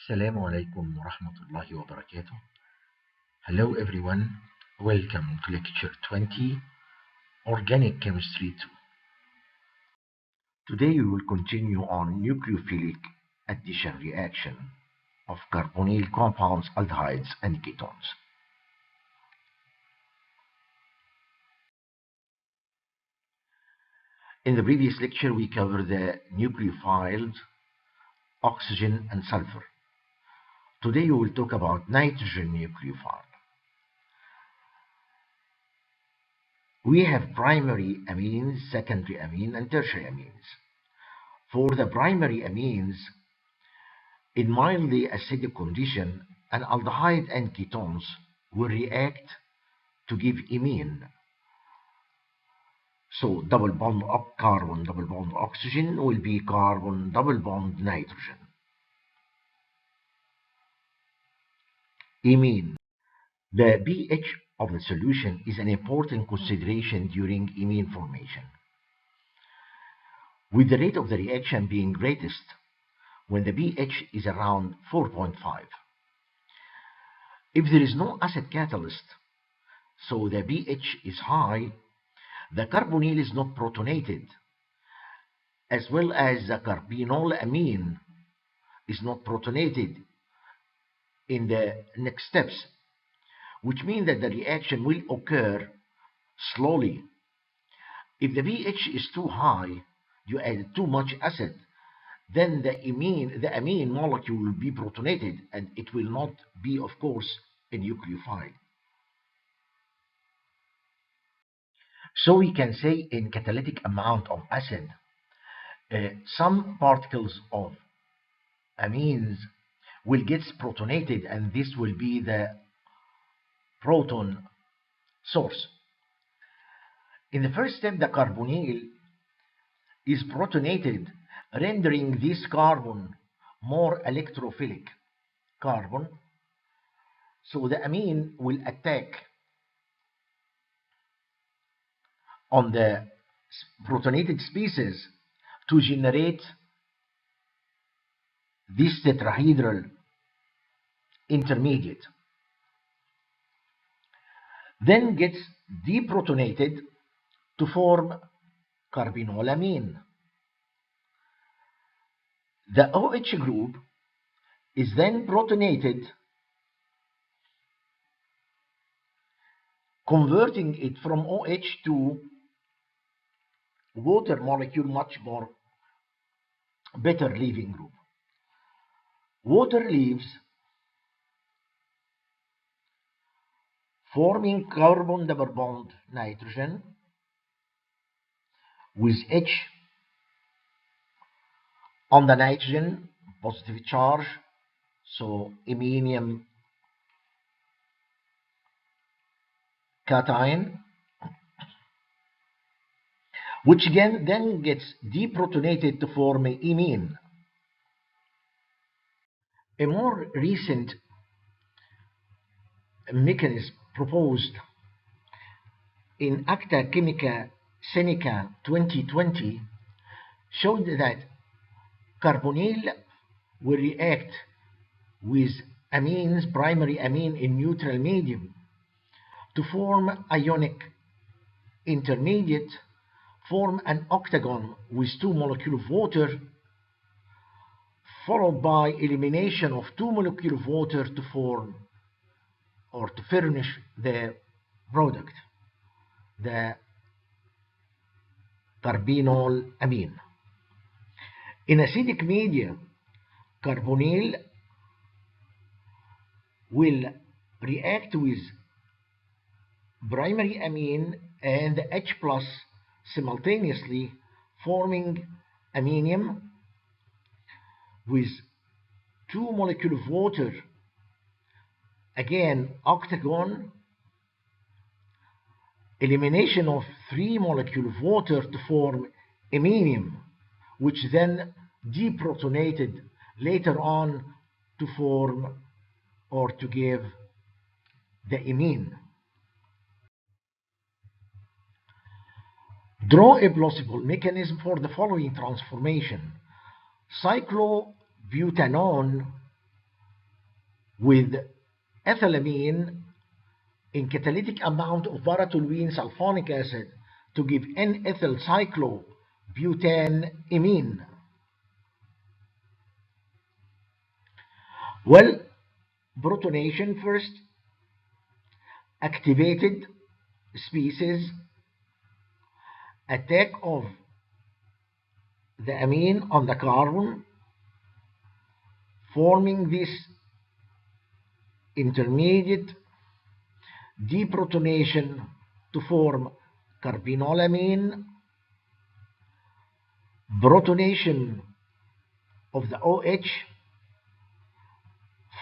Assalamu alaikum wa rahmatullahi wa barakatuh. Hello everyone, welcome to lecture 20, Organic Chemistry 2. Today we will continue on nucleophilic addition reaction of carbonyl compounds, aldehydes and ketones. In the previous lecture we covered the nucleophiles, oxygen and sulfur. Today we will talk about nitrogen nucleophile. We have primary amines, secondary amine, and tertiary amines. For the primary amines, in mildly acidic condition, an aldehyde and ketones will react to give imine. So double bond carbon, double bond oxygen will be carbon, double bond nitrogen. Imine. The pH of the solution is an important consideration during imine formation, with the rate of the reaction being greatest when the pH is around 4.5. If there is no acid catalyst, so the pH is high, the carbonyl is not protonated, as well as the carbinolamine is not protonated in the next steps, which means that the reaction will occur slowly. If the pH is too high, you add too much acid, then the amine molecule will be protonated, and it will not be, of course, a nucleophile. So we can say in catalytic amount of acid, some particles of amines will get protonated, and this will be the proton source. In the first step, the carbonyl is protonated, rendering this carbon more electrophilic carbon. So the amine will attack on the protonated species to generate this tetrahedral intermediate, then gets deprotonated to form carbinolamine. The OH group is then protonated, converting it from OH to water molecule, much more better leaving group. Water leaves, forming carbon double bond nitrogen with H on the nitrogen, positive charge, so iminium cation, which again then gets deprotonated to form imine. A more recent mechanism proposed in Acta Chimica Seneca 2020 showed that carbonyl will react with amines, primary amine in neutral medium, to form ionic intermediate, form an octagon with 2 molecules of water, followed by elimination of 2 molecules of water to form or to furnish the product, the carbinolamine. In acidic media, carbonyl will react with primary amine and H plus simultaneously, forming aminium with 2 molecules of water, again octagon, elimination of 3 molecules of water to form iminium, which then deprotonated later on to form or to give the imine. Draw a plausible mechanism for the following transformation. Cyclobutanone with ethylamine in catalytic amount of para-toluene sulfonic acid to give N-ethyl cyclobutane imine. Well, protonation first, activated species, attack of the amine on the carbon, forming this intermediate deprotonation to form carbinolamine, protonation of the OH,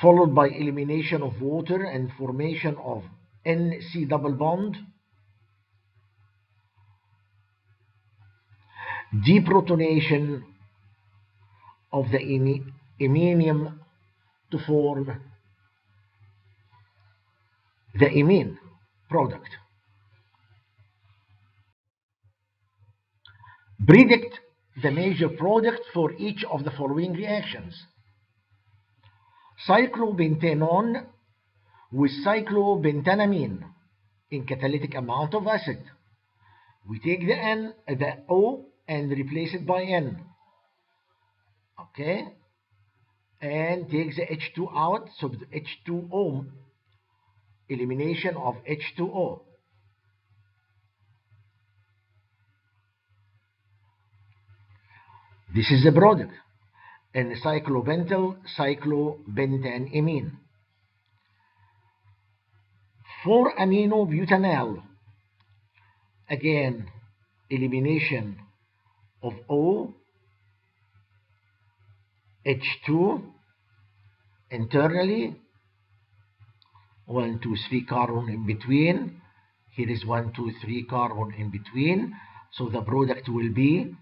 followed by elimination of water and formation of NC double bond, deprotonation of the iminium to form the imine product. Predict the major product for each of the following reactions. Cyclopentanone with cyclopentanamine in catalytic amount of acid. We take the O and replace it by N. Okay? And take the H2 out, so the H2O, elimination of H2O. This is the product. And cyclopentyl cyclopentanimine. 4-aminobutanol. Again, elimination of O, H2 internally, 1, 2, 3 carbon in between. Here is 1, 2, 3 carbon in between. So the product will be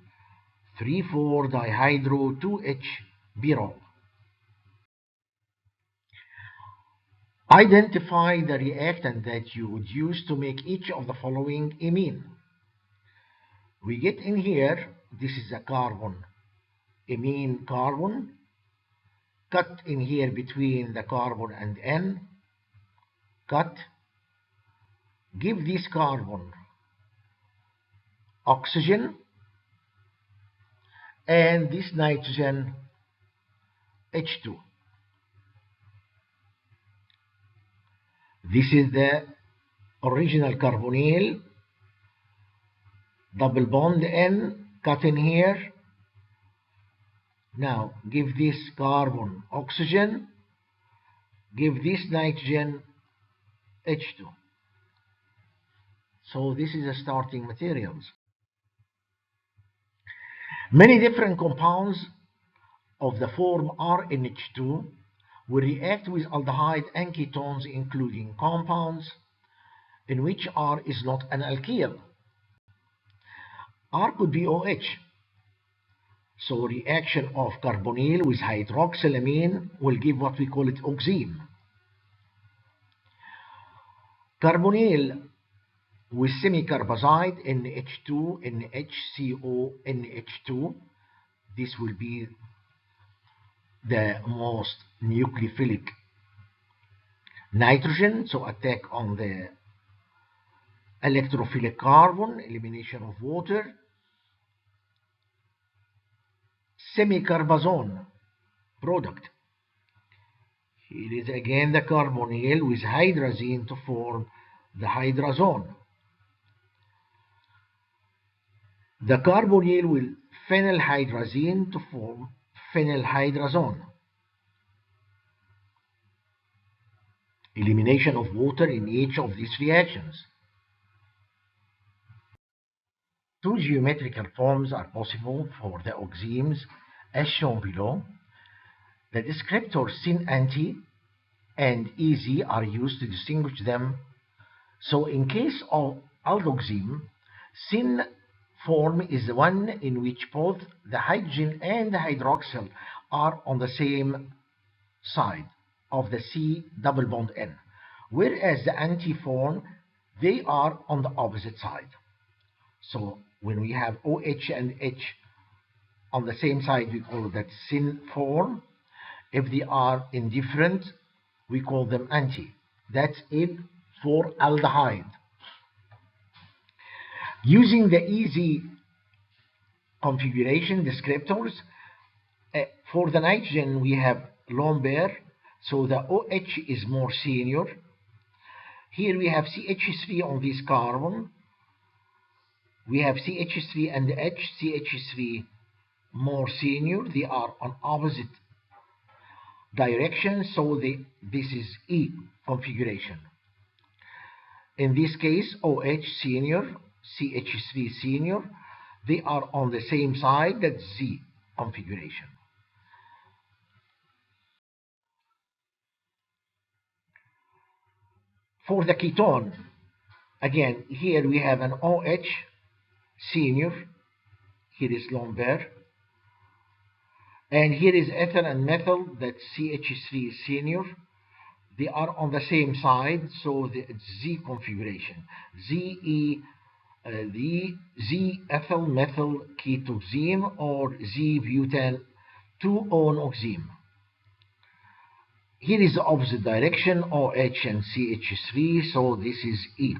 3,4-dihydro-2H-birol. Identify the reactant that you would use to make each of the following imine. We get in here, this is a carbon, imine carbon, cut in here between the carbon and N, cut, give this carbon oxygen, and this nitrogen H2. This is the original carbonyl, double bond N, cut in here. Now give this carbon oxygen, give this nitrogen H2. So this is the starting materials. Many different compounds of the form RNH2 will react with aldehyde and ketones, including compounds in which R is not an alkyl. R could be OH. So reaction of carbonyl with hydroxylamine will give what we call it oxime. Carbonyl with semicarbazide NH2, NHCO, NH2. This will be the most nucleophilic nitrogen, so attack on the electrophilic carbon, elimination of water. Semicarbazone product. Here is again the carbonyl with hydrazine to form the hydrazone. The carbonyl with phenylhydrazine to form phenylhydrazone. Elimination of water in each of these reactions. Two geometrical forms are possible for the oximes as shown below. The descriptors syn-anti and EZ are used to distinguish them. So in case of aldoxime, syn form is the one in which both the hydrogen and the hydroxyl are on the same side of the C double bond N, whereas the anti form, they are on the opposite side. So when we have OH and H on the same side, we call that syn form. If they are in different we call them anti. That's it for aldehyde. Using the easy configuration descriptors, for the nitrogen we have lone pair, so the OH is more senior. Here we have CH3 on this carbon. We have CH3 and H. CH3 more senior. They are on opposite direction, so this is E configuration. In this case, OH senior, CH3 senior. They are on the same side. That's Z configuration. For the ketone, again, here we have an OH senior. Here is lone pair. And here is ethyl and methyl, that's CH3 senior. They are on the same side, so it's Z configuration. The Z ethyl methyl ketoxime or Z butan 2-onoxime. Here is the opposite direction, OH and CH3, so this is E.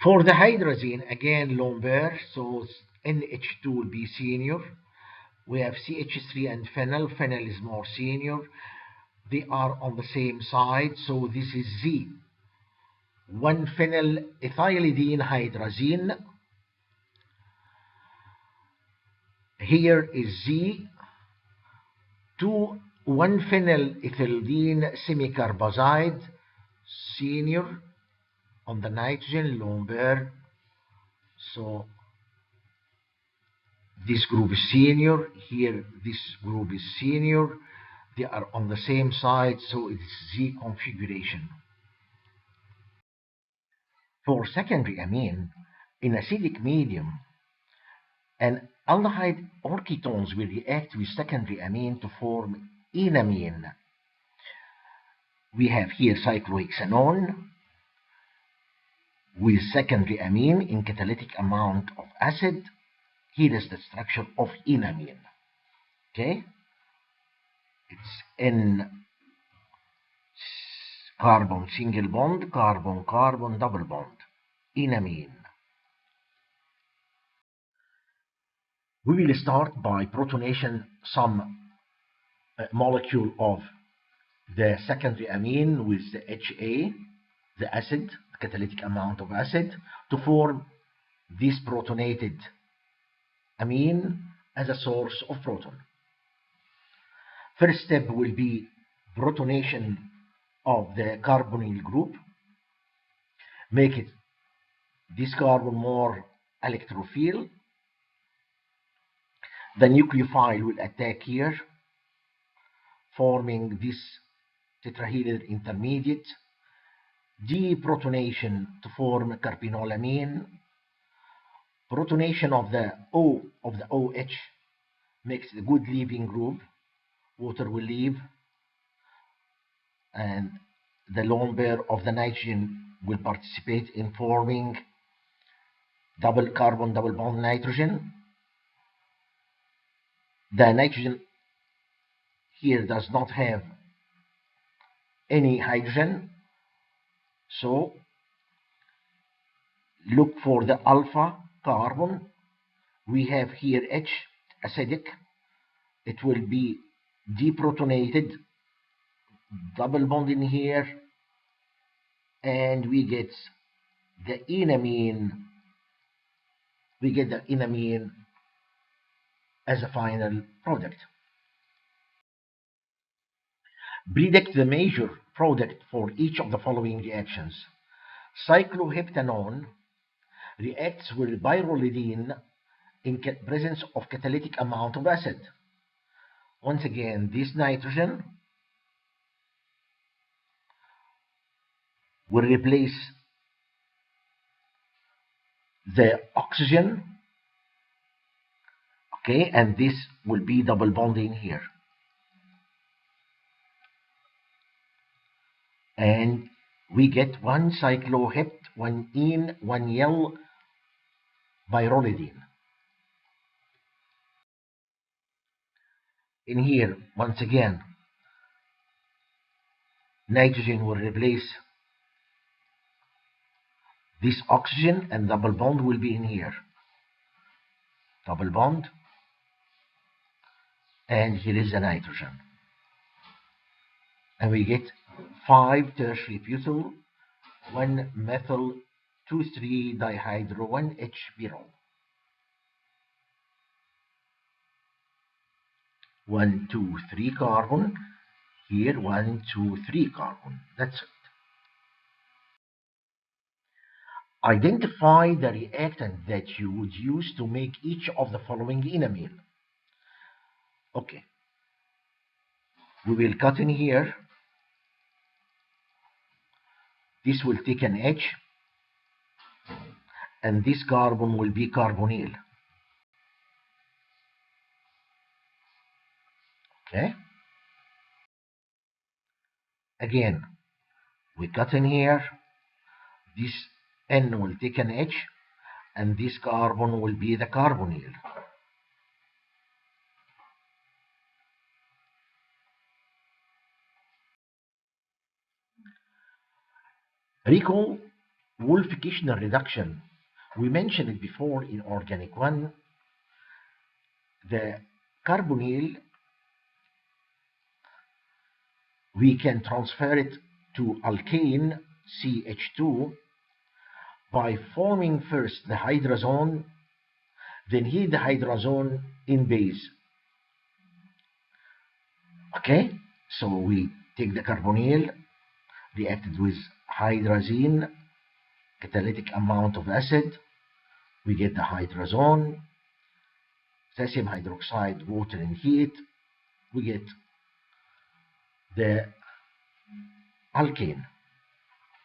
For the hydrazine, again lone pair, so NH2 will be senior. We have CH3 and phenyl. Phenyl is more senior. They are on the same side, so this is Z. 1-phenyl ethylidene hydrazine. Here is Z. 1-phenyl ethylidene semicarbazide, senior on the nitrogen, lone pair. So this group is senior. Here this group is senior. They are on the same side, so it's Z configuration. For secondary amine, in acidic medium, an aldehyde or ketones will react with secondary amine to form enamine. We have here cyclohexanone with secondary amine in catalytic amount of acid. Here is the structure of enamine. Okay, it's N carbon single bond, carbon carbon double bond, enamine. We will start by protonation some molecule of the secondary amine with the HA, the acid, the catalytic amount of acid, to form this protonated amine as a source of proton. First step will be protonation of the carbonyl group. Make it this carbon more electrophile. The nucleophile will attack here, forming this tetrahedral intermediate. Deprotonation to form carbinolamine. Protonation of the O of the OH makes a good leaving group. Water will leave, and the lone pair of the nitrogen will participate in forming double carbon double bond nitrogen. The nitrogen here does not have any hydrogen, so look for the alpha carbon. We have here H acidic. It will be deprotonated, double bond in here, and we get the enamine. We get the enamine as a final product. Predict the major product for each of the following reactions. Cycloheptanone reacts with pyrrolidine in presence of catalytic amount of acid. Once again, this nitrogen will replace the oxygen, okay, and this will be double bonding here. And we get one cyclohept, one ene, one yl pyrrolidine. in here, once again, nitrogen will replace this oxygen and double bond will be in here. Double bond, and here is the nitrogen. And we get 5 tertiary butyl 1 methyl 2,3 dihydro 1H pyrrole. 1, 2, 3 carbon. Here 1, 2, 3 carbon. That's it. Identify the reactant that you would use to make each of the following enamine. Okay. We will cut in here. This will take an H, and this carbon will be carbonyl. Okay. Again, we cut in here. This N will take an H, and this carbon will be the carbonyl. Recall Wolff-Kishner reduction. We mentioned it before in organic 1. The carbonyl, we can transfer it to alkane CH2 by forming first the hydrazone, then heat the hydrazone in base. Okay, so we take the carbonyl, reacted with hydrazine, catalytic amount of acid, we get the hydrazone, potassium hydroxide, water and heat, we get the alkane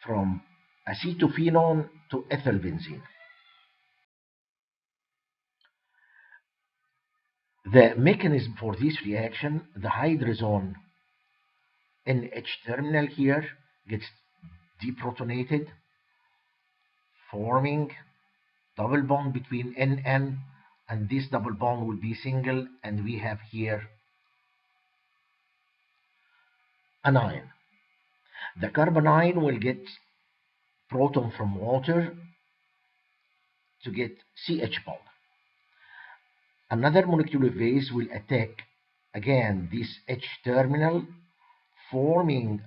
from acetophenone to ethylbenzene. The mechanism for this reaction, the hydrazone NH terminal here gets deprotonated, forming double bond between NN, and this double bond will be single, and we have here anion. The carbanion will get proton from water to get CH bond. Another molecular will attack again this H terminal, forming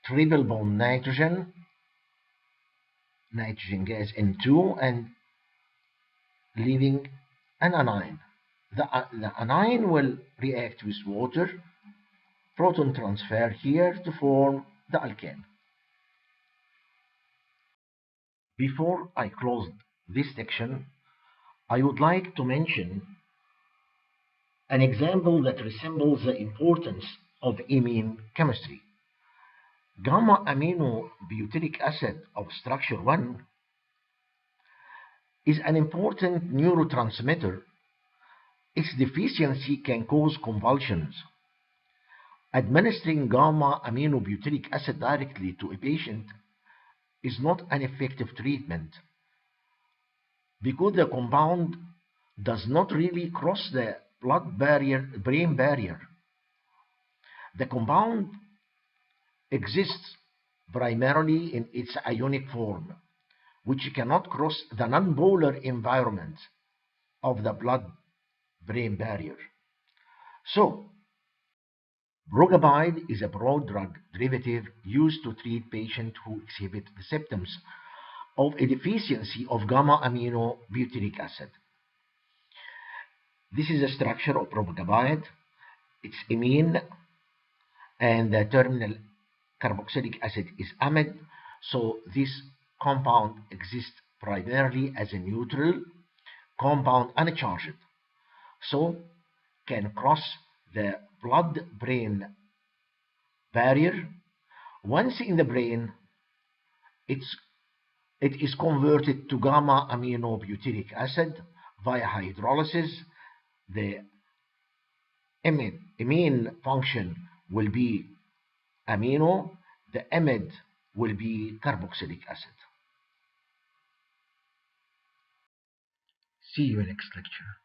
triple bond nitrogen gas N2, and leaving an anion. The anion will react with water, proton transfer here to form the alkane. Before I close this section, I would like to mention an example that resembles the importance of imine chemistry. Gamma amino butyric acid of structure 1 is an important neurotransmitter. Its deficiency can cause convulsions. Administering gamma amino butyric acid directly to a patient is not an effective treatment because the compound does not really cross the brain barrier. The compound exists primarily in its ionic form, which cannot cross the nonpolar environment of the blood-brain barrier. So, Progabide is a prodrug derivative used to treat patients who exhibit the symptoms of a deficiency of gamma amino butyric acid. This is the structure of Progabide. It's imine, and the terminal carboxylic acid is amide. So this compound exists primarily as a neutral compound, uncharged, so can cross the blood-brain barrier. Once in the brain, it is converted to gamma amino butyric acid via hydrolysis. The imine function will be amino, the amide will be carboxylic acid. See you in next lecture.